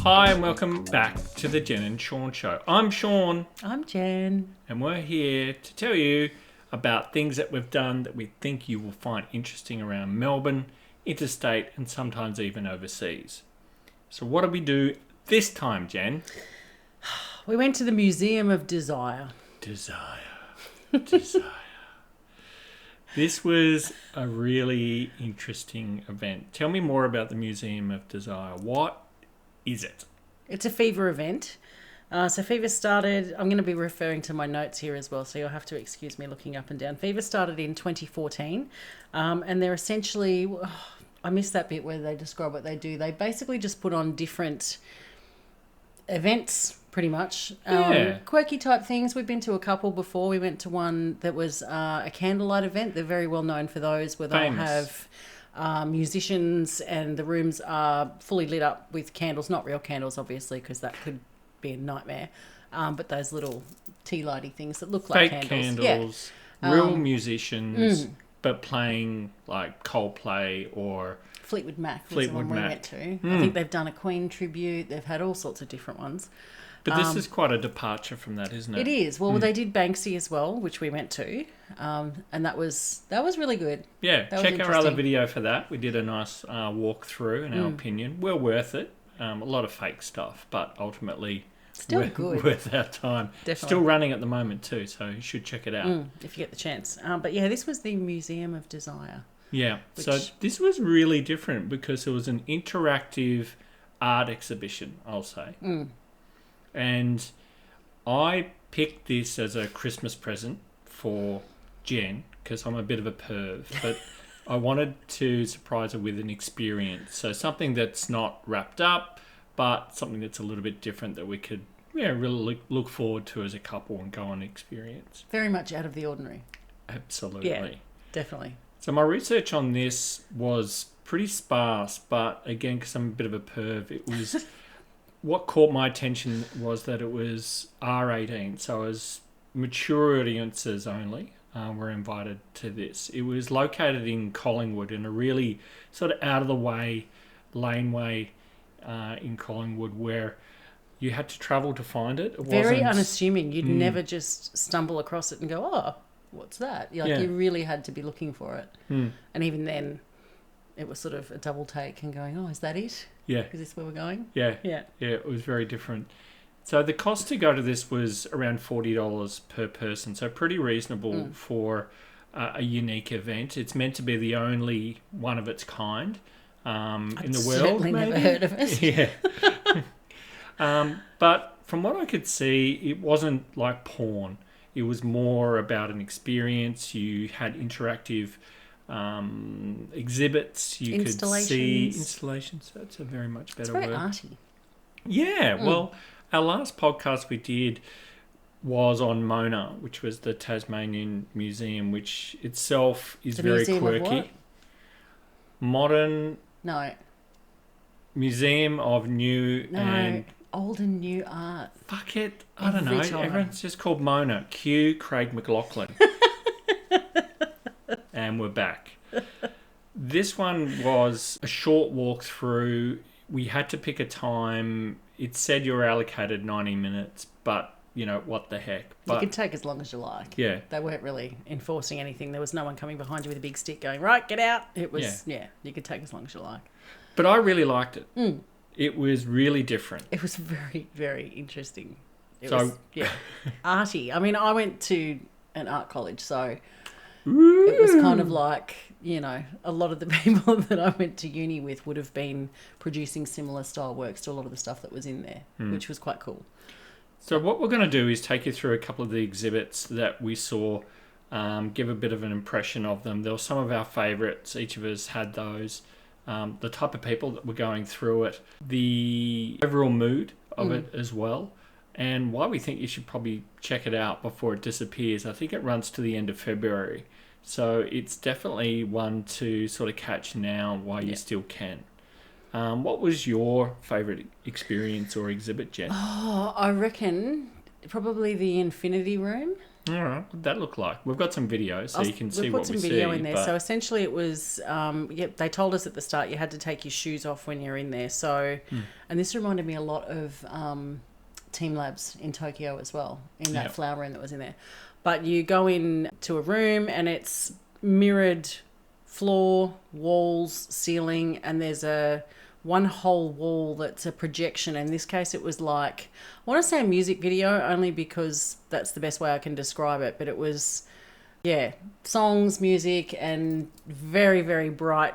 Hi and welcome back to the Jen and Sean Show. I'm Sean. I'm Jen. And we're here to tell you about things that we've done that we think you will find interesting around Melbourne, interstate, and sometimes even overseas. So what did we do this time, Jen? We went to the Museum of Desire. Desire. This was a really interesting event. Tell me more about the Museum of Desire. What is it? It's a fever event. So Fever started, I'm going to be referring to my notes here as well, so you'll have to excuse me looking up and down. Fever started in 2014, and they're essentially, I missed that bit where they describe what they do. They basically just put on different events, pretty much. Quirky type things. We've been to a couple before. We went to one that was a candlelight event. They're very well known for those, where they'll have musicians and the rooms are fully lit up with candles, not real candles, obviously, because that could be a nightmare. But those little tea lighty things that look like candles. Yeah. Real musicians, but playing like Coldplay or Fleetwood Mac was the one we went to. I think they've done a Queen tribute. They've had all sorts of different ones. But this is quite a departure from that, isn't it? It is. Well, they did Banksy as well, which we went to, and that was really good. Yeah, check our other video for that. We did a nice walk through, in our opinion. Well worth it. A lot of fake stuff, but ultimately still good. Worth our time. Definitely. Still running at the moment too, so you should check it out. If you get the chance. But yeah, this was the Museum of Desire. Yeah, so this was really different because it was an interactive art exhibition, I'll say. And I picked this as a Christmas present for Jen because I'm a bit of a perv, but I wanted to surprise her with an experience. So something that's not wrapped up, but something that's a little bit different that we could really look forward to as a couple and go on experience. Very much out of the ordinary. Absolutely. Yeah, definitely. So my research on this was pretty sparse, but again, because I'm a bit of a perv, it was... What caught my attention was that it was R18, so as mature audiences only were invited to this. It was located in Collingwood in a really sort of out-of-the-way laneway in Collingwood where you had to travel to find it. Very unassuming. You'd never just stumble across it and go, oh, what's that? You really had to be looking for it. And even then, it was sort of a double take and going, oh, is that it? Yeah. Is this where we're going? Yeah, it was very different. So the cost to go to this was around $40 per person, so pretty reasonable for a unique event. It's meant to be the only one of its kind in the world. Certainly never heard of it. Yeah. But from what I could see, it wasn't like porn. It was more about an experience. You had interactive exhibits, you could see installations. That's a very much better word. It's very arty. Yeah, well, our last podcast we did was on Mona, which was the Tasmanian Museum, which itself is very museum quirky. Of what? Modern Museum of New and old and new art. Fuck it, I don't know. Everyone's just called Mona. Cue Craig McLachlan. And we're back. This one was a short walk through. We had to pick a time. It said you were allocated 90 minutes, but, you know, what the heck. But, you could take as long as you like. Yeah. They weren't really enforcing anything. There was no one coming behind you with a big stick going, right, get out. It was, you could take as long as you like. But I really liked it. It was really different. It was very, very interesting. It was arty. I mean, I went to an art college, so... It was kind of like, you know, a lot of the people that I went to uni with would have been producing similar style works to a lot of the stuff that was in there, which was quite cool. So what we're going to do is take you through a couple of the exhibits that we saw, give a bit of an impression of them. There were some of our favourites. Each of us had those. The type of people that were going through it, the overall mood of it as well, and why we think you should probably check it out before it disappears. I think it runs to the end of February. So it's definitely one to sort of catch now while you still can. What was your favourite experience or exhibit, Jen? Oh, I reckon probably the Infinity Room All right, what'd that look like? We've got some video, so you can see We've what put some we video see. in there. But So essentially it was, they told us at the start you had to take your shoes off when you're in there. So, and this reminded me a lot of Team Labs in Tokyo as well, in that flower room that was in there. But you go in to a room and it's mirrored floor, walls, ceiling, and there's one whole wall that's a projection. In this case, it was like, I want to say a music video only because that's the best way I can describe it. But it was, songs, music, and very, very bright,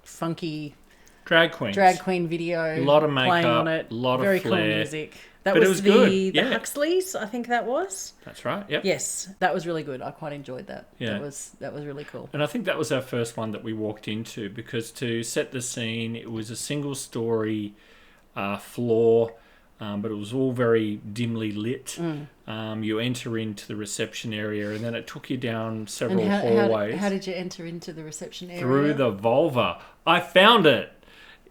funky drag queens. drag queen video. A lot of playing makeup, on it. a lot of very flair. cool music. That But it was was good, the yeah. Huxleys, I think that was. That's right. Yep. Yes, that was really good. I quite enjoyed that. Yeah. That was really cool. And I think that was our first one that we walked into, because to set the scene, it was a single story floor, but it was all very dimly lit. You enter into the reception area, and then it took you down several hallways. How did you enter into the reception area? Through the vulva. I found it.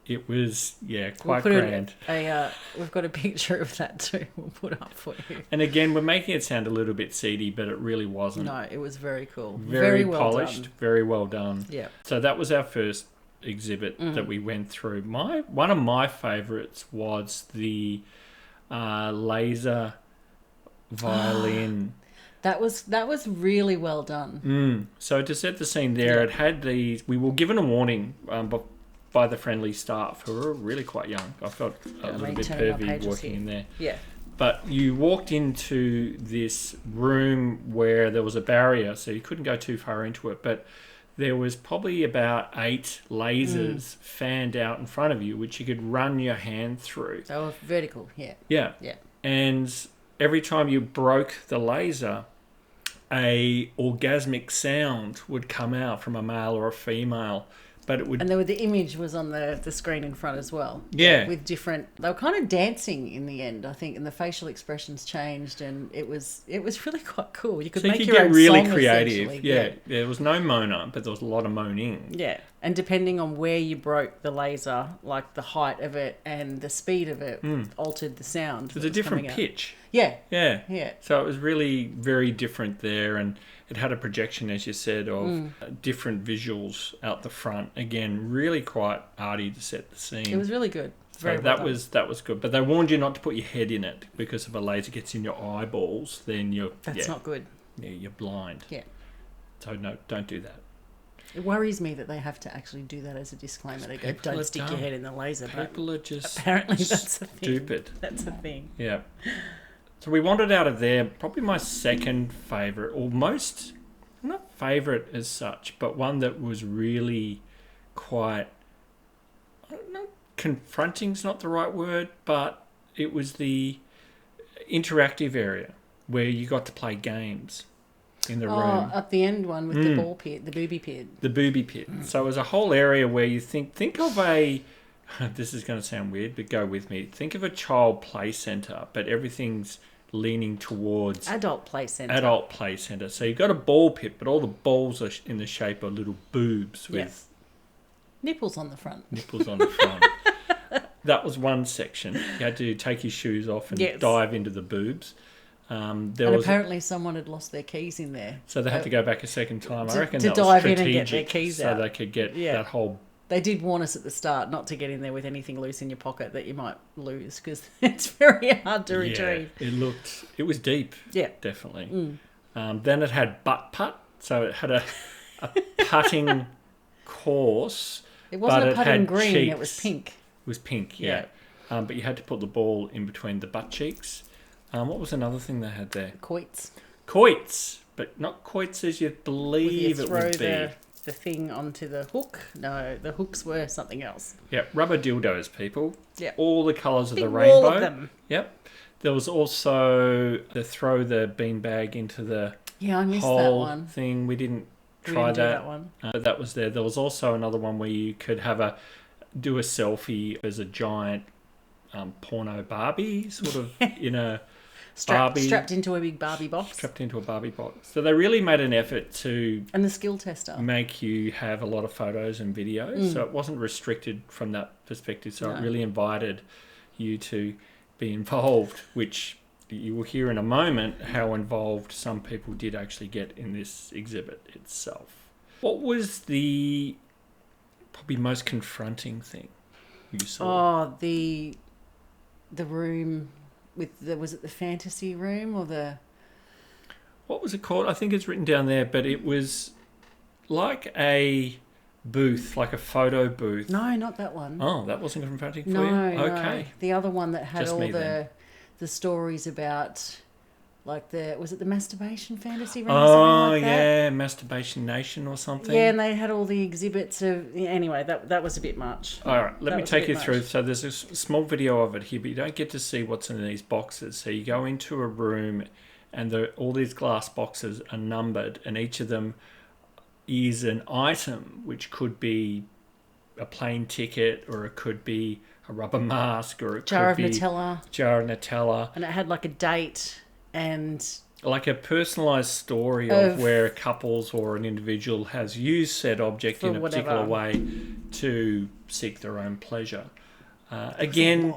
It was, quite grand. We've got a picture of that too. We'll put up for you. And again, we're making it sound a little bit seedy, but it really wasn't. No, it was very cool. Very well polished, done. very well done. Yeah. So that was our first exhibit that we went through. One of my favourites was the laser violin. That was really well done. So to set the scene there, it had these. We were given a warning by the friendly staff, who were really quite young. I felt a little bit pervy walking in there. Yeah. But you walked into this room where there was a barrier, so you couldn't go too far into it. But there was probably about 8 lasers fanned out in front of you, which you could run your hand through. They were vertical, yeah. Yeah. Yeah. And every time you broke the laser, a orgasmic sound would come out from a male or a female. But it would... And the image was on the screen in front as well. Yeah. With different... They were kind of dancing in the end, I think, and the facial expressions changed, and it was really quite cool. You could make your own really song, creative. Yeah. There was no moaner, but there was a lot of moaning. Yeah. And depending on where you broke the laser, like the height of it and the speed of it altered the sound. It was a different pitch. Yeah. Yeah. Yeah. So it was really very different there, and it had a projection, as you said, of different visuals out the front. Again, really quite arty to set the scene. It was really good. Very So well that was good. But they warned you not to put your head in it, because if a laser gets in your eyeballs, then That's not good. Yeah, you're blind. Yeah. So no, don't do that. It worries me that they have to actually do that as a disclaimer. They go, don't stick your head in the laser. People are just apparently that's a thing. stupid. That's a thing. Yeah. So we wandered out of there. Probably my second favourite, or most, not favourite as such, but one that was really quite, I don't know, confronting's not the right word, but it was the interactive area where you got to play games in the room. Up the end one with the ball pit, the booby pit. The booby pit. So it was a whole area where you think of a, this is going to sound weird, but go with me. Think of a child play centre, but everything's leaning towards Adult play centre. Adult play centre. So you've got a ball pit, but all the balls are in the shape of little boobs with nipples on the front. nipples on the front. That was one section. You had to take your shoes off and dive into the boobs. Apparently someone had lost their keys in there. So they had to go back a second time. I reckon to that was dive in strategic, and get their keys out. so they could get that whole... They did warn us at the start not to get in there with anything loose in your pocket that you might lose, because it's very hard to retrieve. It was deep. Yeah. Definitely. Then it had butt putt. So it had a putting course. It wasn't but a putting green, cheeks. it was pink. It was pink, yeah. But you had to put the ball in between the butt cheeks. What was another thing they had there? Quoits. Quoits, but not quoits as you believe it would be. The thing onto the hook. No, the hooks were something else. Yeah, rubber dildos, people. Yeah. All the colours of the Big rainbow. wall of them. Yep. There was also the throw the beanbag into the I missed whole that one. thing. We didn't We try didn't do that. that one. But that was there. There was also another one where you could do a selfie as a giant porno Barbie, sort of in a strapped into a big Barbie box. Strapped into a Barbie box. So they really made an effort to... And the skill tester. Make you have a lot of photos and videos. So it wasn't restricted from that perspective. So it really invited you to be involved, which you will hear in a moment how involved some people did actually get in this exhibit itself. What was the probably most confronting thing you saw? Oh, the room with was it the fantasy room or the... What was it called? I think it's written down there, but it was like a booth, like a photo booth. No, not that one. Oh, that wasn't confronting for No, you? no. Okay. The other one that had Just all me then. the stories about, like was it the masturbation fantasy room or Oh, something like that? yeah, Masturbation Nation or something. Yeah, and they had all the exhibits of... Anyway, that was a bit much. All right, let That me was a take bit you through. much. So there's a small video of it here, but you don't get to see what's in these boxes. So you go into a room and all these glass boxes are numbered, and each of them is an item, which could be a plane ticket, or it could be a rubber mask, or it Jar could of be Nutella. jar of Nutella. And it had like a date and... Like a personalised story of where a couples or an individual has used said object in a particular way to seek their own pleasure. Again,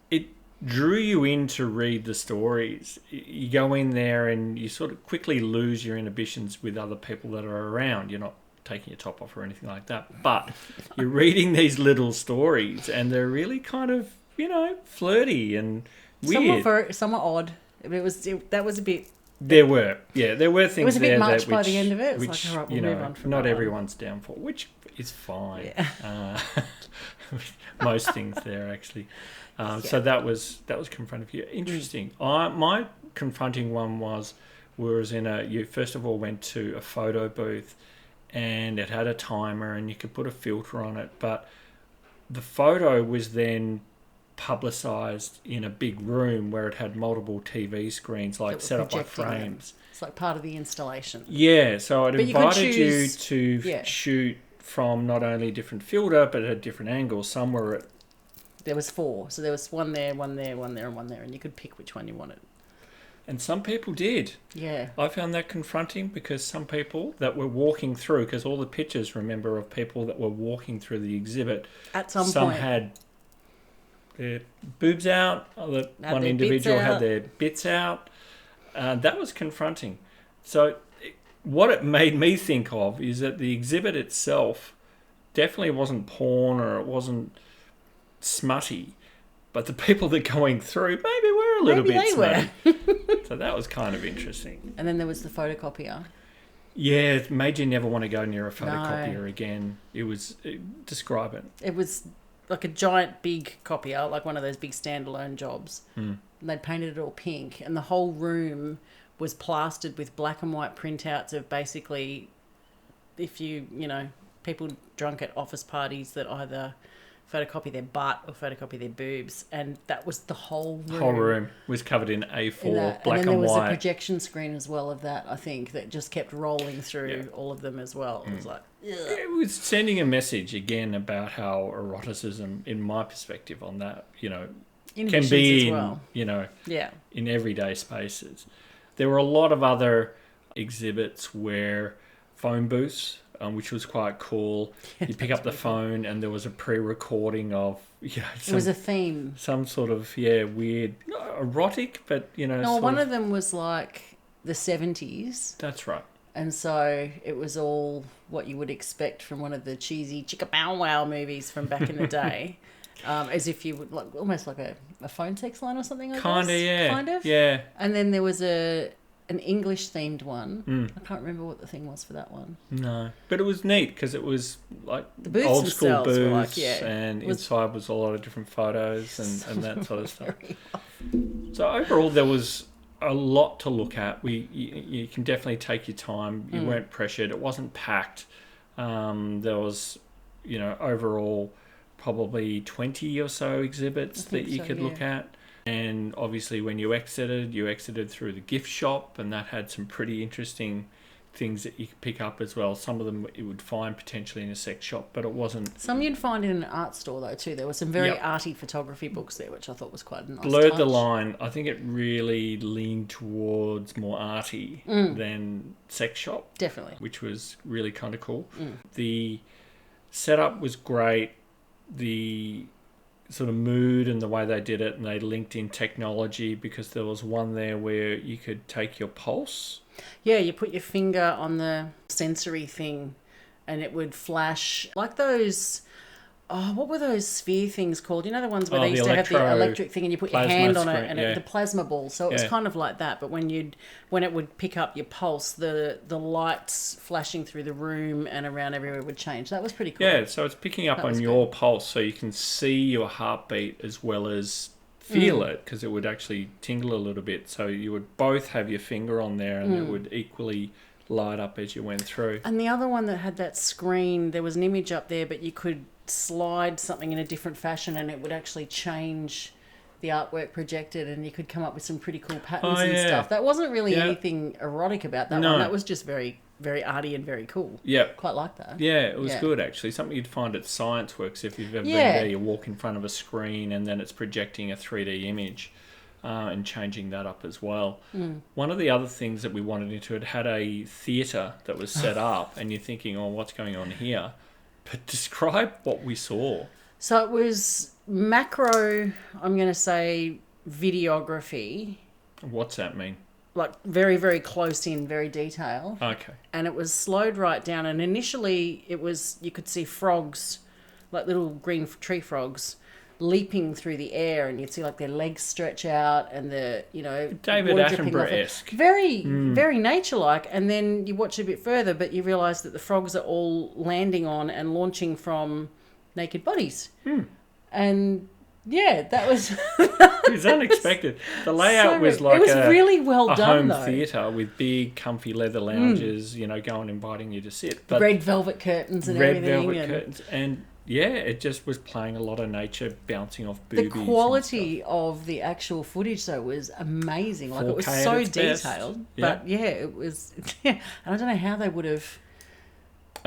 it drew you in to read the stories. You go in there and you sort of quickly lose your inhibitions with other people that are around. You're not taking your top off or anything like that. But you're reading these little stories and they're really kind of, flirty and weird. Somewhat odd. That was a bit... There were things. It was a bit there much that by the end of it. It's which like, all right, we'll move on from not that one. everyone's down for, which is fine. Yeah. Most things there actually. So that was confronting for you. Interesting. My confronting one was you first of all went to a photo booth, and it had a timer, and you could put a filter on it, but the photo was then publicised in a big room where it had multiple TV screens, like set up like frames. It's like part of the installation. Yeah, so it invited you to Yeah. shoot from not only a different filter, but at different angles. Some were at... There was 4, so there was one there, one there, one there, and one there, and you could pick which one you wanted. And some people did. Yeah. I found that confronting because some people that were walking through, because all the pictures, remember, of people that were walking through the exhibit, At some some point. had their boobs out, one individual had their bits out. That was confronting. So what it made me think of is that the exhibit itself definitely wasn't porn or it wasn't smutty, but the people that going through maybe were a little bit smutty. So that was kind of interesting. And then there was the photocopier. Yeah, it made you never want to go near a photocopier again. Describe it. It was like a giant big copier, like one of those big standalone jobs. And they'd painted it all pink, and the whole room was plastered with black and white printouts of basically, if people drunk at office parties that either photocopy their butt or photocopy their boobs, and that was the whole room. The whole room was covered in A4, black and white. And then there was a projection screen as well of that, I think, that just kept rolling through all of them as well. It was like... Ugh. It was sending a message again about how eroticism, in my perspective on that, can be in everyday spaces. There were a lot of other exhibits where phone booths, which was quite cool. You pick up the phone and there was a pre-recording of it was a theme. Some sort of weird erotic, but No, one of them was like the 70s. That's right. And so it was all what you would expect from one of the cheesy Chicka Bow Wow movies from back in the day. As if you would, like, almost like a phone sex line or something like that. Kind of. Yeah. And then there was an English themed one. I can't remember what the thing was for that one. No. But it was neat because it was like the booths old school booths, and inside was a lot of different photos and that sort of stuff. So overall there was a lot to look at. You can definitely take your time. You weren't pressured. It wasn't packed. There was, overall probably 20 or so exhibits that you could look at. And obviously when you exited through the gift shop, and that had some pretty interesting things that you could pick up as well. Some of them you would find potentially in a sex shop, but it wasn't. Some you'd find in an art store though too. There were some very arty photography books there, which I thought was quite a nice Blurred touch. the line. I think it really leaned towards more arty than sex shop. Definitely. Which was really kind of cool. The setup was great. The sort of mood and the way they did it, and they linked in technology because there was one there where you could take your pulse. Yeah, you put your finger on the sensory thing and it would flash like those... Oh, what were those sphere things called? You know the ones where they used to have the electric thing and you put your hand on it and the plasma ball. So it was kind of like that. But when it would pick up your pulse, the lights flashing through the room and around everywhere would change. That was pretty cool. Yeah, so it's picking up on your pulse, so you can see your heartbeat as well as feel it, because it would actually tingle a little bit. So you would both have your finger on there and it would equally light up as you went through. And the other one that had that screen, there was an image up there, but you could slide something in a different fashion and it would actually change the artwork projected, and you could come up with some pretty cool patterns and stuff. That wasn't really anything erotic about that one. That was just very, very arty and very cool. Yeah. Quite like that. Yeah, it was good actually. Something you'd find at Science Works if you've ever been there. You walk in front of a screen and then it's projecting a 3D image and changing that up as well. One of the other things that we wanted into it had a theatre that was set up, and you're thinking, oh, what's going on here? But describe what we saw. So it was macro, I'm going to say, videography. What's that mean? Like very, very close in, very detailed. Okay. And it was slowed right down. And initially it was, you could see frogs, like little green tree frogs, leaping through the air, and you'd see like their legs stretch out and the, David Attenborough-esque. Very, very nature-like. And then you watch a bit further, but you realise that the frogs are all landing on and launching from naked bodies. And yeah, that was... It was unexpected. The layout was like it was really well done, home theatre with big, comfy leather lounges, going inviting you to sit. But red velvet curtains and everything. Red velvet curtains. And yeah, it just was playing a lot of nature, bouncing off boobies. The quality of the actual footage, though, was amazing. Like, it was so detailed. But yeah, it was... and I don't know how they would have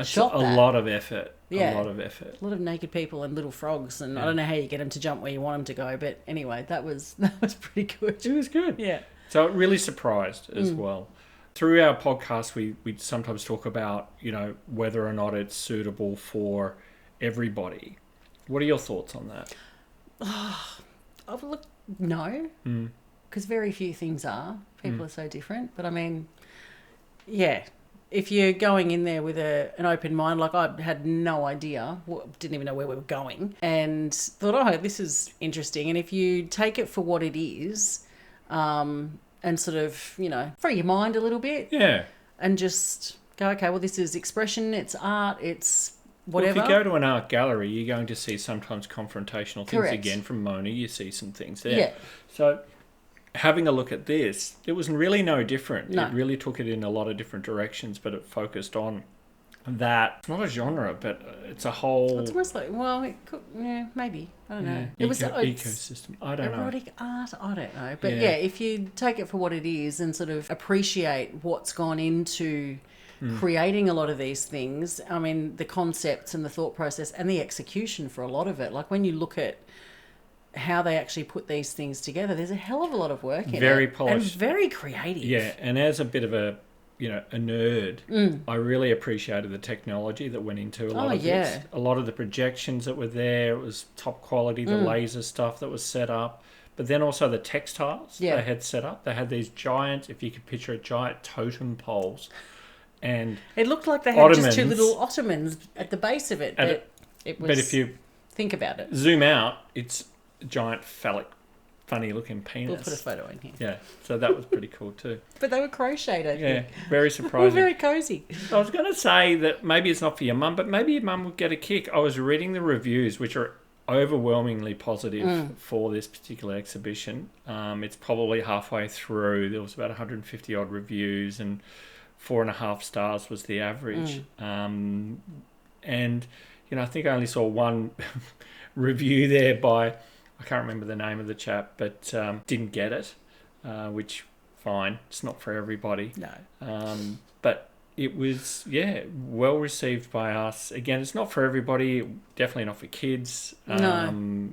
shot that. A lot of effort. Yeah. A lot of effort. A lot of naked people and little frogs, and I don't know how you get them to jump where you want them to go, but anyway, that was pretty good. It was good. Yeah. So it really surprised as well. Through our podcast, we sometimes talk about, whether or not it's suitable for everybody. What are your thoughts on that? No, because very few things are. People are so different. But I mean, yeah, if you're going in there with an open mind, like I had no idea, didn't even know where we were going, and thought, oh, this is interesting. And if you take it for what it is, and sort of, free your mind a little bit, and just go, okay, well, this is expression, it's art, it's whatever. Well, if you go to an art gallery, you're going to see sometimes confrontational things. Correct. Again, from Mona, you see some things there. Yeah. So having a look at this, it was really no different. No. It really took it in a lot of different directions, but it focused on that. It's not a genre, but it's a whole... It's almost like, well, it could, maybe. I don't know. It was ecosystem. I don't know. Erotic art? I don't know. But yeah, if you take it for what it is and sort of appreciate what's gone into... creating a lot of these things, I mean, the concepts and the thought process and the execution for a lot of it. Like when you look at how they actually put these things together, there's a hell of a lot of work in it. Very polished. And very creative. Yeah, and as a bit of a nerd, I really appreciated the technology that went into a lot of this. A lot of the projections that were there, it was top quality, the laser stuff that was set up. But then also the textiles they had set up. They had these giant, if you could picture it, giant totem poles. And it looked like they had just two little ottomans at the base of it. But if you think about it, zoom out, it's a giant phallic, funny-looking penis. We'll put a photo in here. Yeah, so that was pretty cool too. But they were crocheted, I think. Yeah, very surprising. Very cosy. I was going to say that maybe it's not for your mum, but maybe your mum would get a kick. I was reading the reviews, which are overwhelmingly positive for this particular exhibition. It's probably halfway through. There was about 150 odd reviews, and 4.5 stars was the average. And I think I only saw one review there by, I can't remember the name of the chap, but didn't get it, which fine, it's not for everybody. No. But it was well received by us. Again, it's not for everybody, definitely not for kids. No.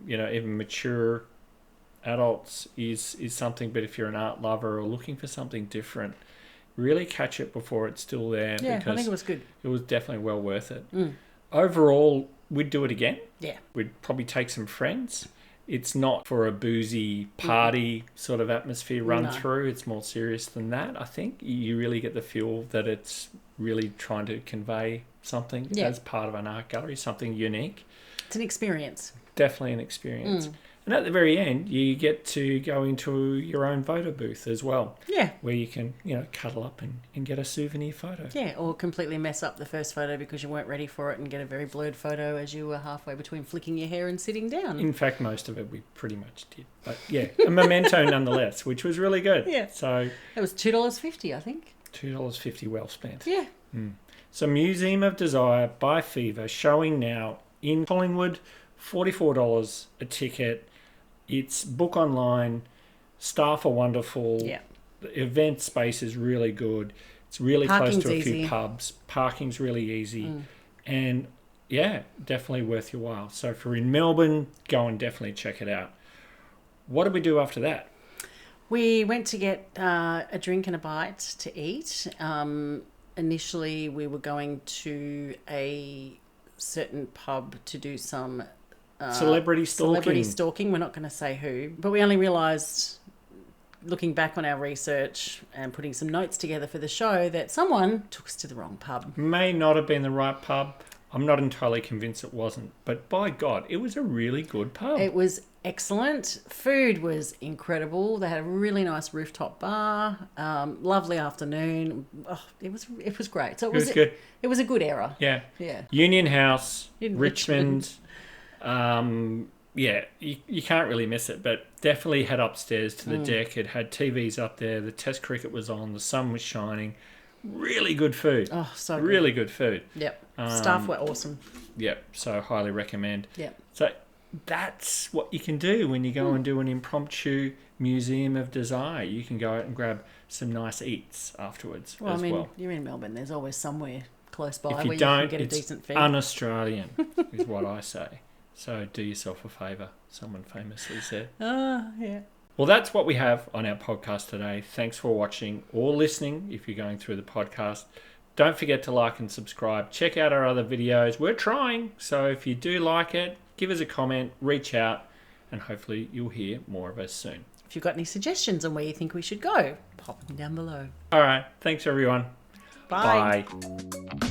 Even mature adults is something, but if you're an art lover or looking for something different, really catch it before it's still there. Yeah, because I think it was good. It was definitely well worth it. Overall, we'd do it again. Yeah. We'd probably take some friends. It's not for a boozy party sort of atmosphere run No. through. It's more serious than that, I think. You really get the feel that it's really trying to convey something as part of an art gallery, something unique. It's an experience. Definitely an experience. And at the very end, you get to go into your own photo booth as well. Yeah. Where you can, cuddle up and get a souvenir photo. Yeah, or completely mess up the first photo because you weren't ready for it and get a very blurred photo as you were halfway between flicking your hair and sitting down. In fact, most of it we pretty much did. But yeah, a memento nonetheless, which was really good. Yeah. So it was $2.50, I think. $2.50 well spent. Yeah. So Museum of Desire by Fever, showing now in Collingwood, $44 a ticket. It's book online, staff are wonderful. Yeah. The event space is really good. It's really close to a few easy. pubs. Parking's really easy. And yeah, definitely worth your while. So if you're in Melbourne, go and definitely check it out. What did we do after that? We went to get a drink and a bite to eat. Initially, we were going to a certain pub to do some Celebrity stalking. We're not going to say who, but we only realised, looking back on our research and putting some notes together for the show, that someone took us to the wrong pub. May not have been the right pub. I'm not entirely convinced it wasn't, but by God, it was a really good pub. It was excellent. Food was incredible. They had a really nice rooftop bar. Lovely afternoon. Oh, it was great. So it was good. It was a good era. Yeah. Yeah. Union House, In Richmond. Yeah, you can't really miss it, but definitely head upstairs to the deck. It had TVs up there. The Test cricket was on. The sun was shining. Really good food. Oh, so good. Really good food. Yep. Staff were awesome. Yep. So highly recommend. Yep. So that's what you can do when you go and do an impromptu Museum of Desire. You can go out and grab some nice eats afterwards as well. You're in Melbourne. There's always somewhere close by If where you you don't, can get a it's decent feed. un-Australian is what I say. So do yourself a favour, someone famously said. Yeah. Well, that's what we have on our podcast today. Thanks for watching or listening if you're going through the podcast. Don't forget to like and subscribe. Check out our other videos. We're trying. So if you do like it, give us a comment, reach out, and hopefully you'll hear more of us soon. If you've got any suggestions on where you think we should go, pop them down below. All right. Thanks, everyone. Bye. Bye.